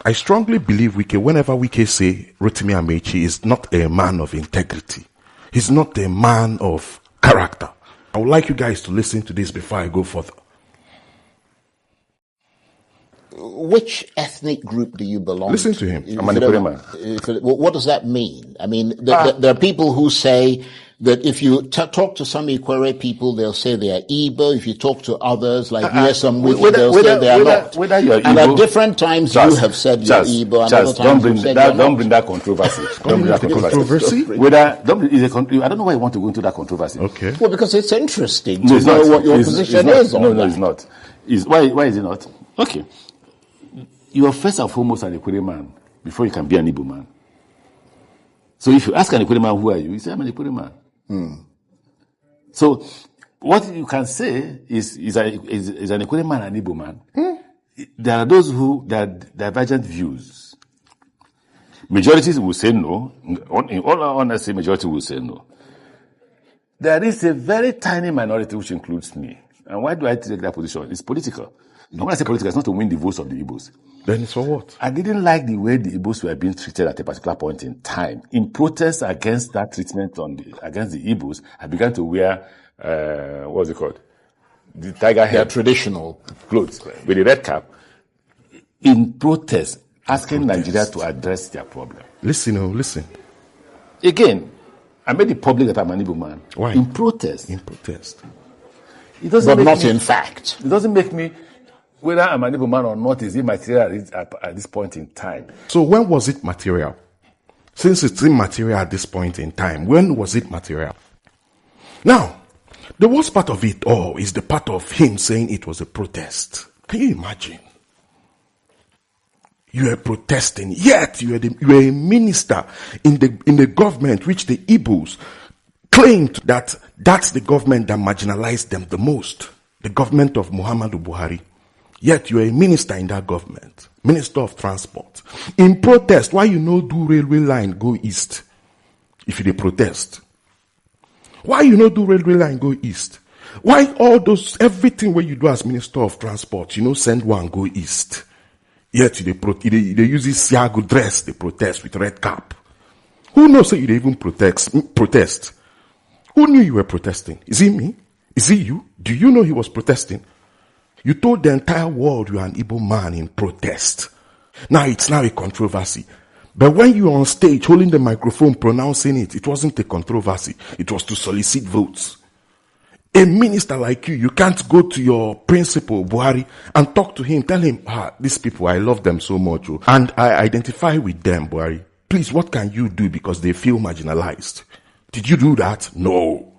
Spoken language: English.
I strongly believe whenever Wike say Rotimi Amaechi is not a man of integrity. He's not a man of character. I would like you guys to listen to this before I go further. Which ethnic group do you belong to? Listen to him. I'm an Equatorial man. What does that mean? I mean, there are people who say that if you talk to some Equatorial people, they'll say they are Igbo. If you talk to others, like Nyesom Wike, they'll say they are not. Whether you're and Igbo, at different times, Charles, you have said Charles, you're Igbo, and Charles, other times you said you're not. Don't bring that controversy. Don't bring that controversy. I don't know why you want to go into that controversy. Okay. Well, because it's interesting to know what your position is on that. No, it's not. Why is it not? Okay. You are first and foremost an Equatorial man before you can be an Igbo man. So if you ask an Equatorial man, who are you? You say, I'm an Equatorial man. So what you can say is an Equatorial man an Igbo man? There are those who there are divergent views. Majorities will say no. In all honesty, majority will say no. There is a very tiny minority which includes me. And why do I take that position? It's political. And when I say political, it's not to win the votes of the Igbos. Then it's for what? I didn't like the way the Igbos were being treated at a particular point in time. In protest against that treatment against the Igbos, I began to wear, what's it called? The tiger head. Traditional clothes with the red cap. In protest, asking Nigeria to address their problem. Listen. Again, I made it public that I'm an Igbo man. Why? In protest. In protest. It doesn't but not in fact. It doesn't make me, whether I'm an Igbo man or not, is immaterial at this point in time. So when was it material? Since it's immaterial at this point in time, when was it material? Now, the worst part of it all is the part of him saying it was a protest. Can you imagine? You are protesting, yet you are a minister in the government which the Igbos claimed that that's the government that marginalized them the most. The government of Muhammadu Buhari. Yet you are a minister in that government. Minister of Transport. In protest, why you no do railway line go east? If you dey protest. Why you no do railway line go east? Why everything where you do as Minister of Transport, send one go east? Yet they use this Siago dress, they protest with red cap. Who knows that you even protest? Who knew you were protesting? Is it me? Is it you? Do you know he was protesting? You told the entire world you are an Igbo man in protest. Now it's a controversy. But when you were on stage holding the microphone pronouncing it, it wasn't a controversy. It was to solicit votes. A minister like you can't go to your principal, Buhari, and talk to him, tell him, these people, I love them so much, and I identify with them, Buhari. Please, what can you do because they feel marginalized? Did you do that? No.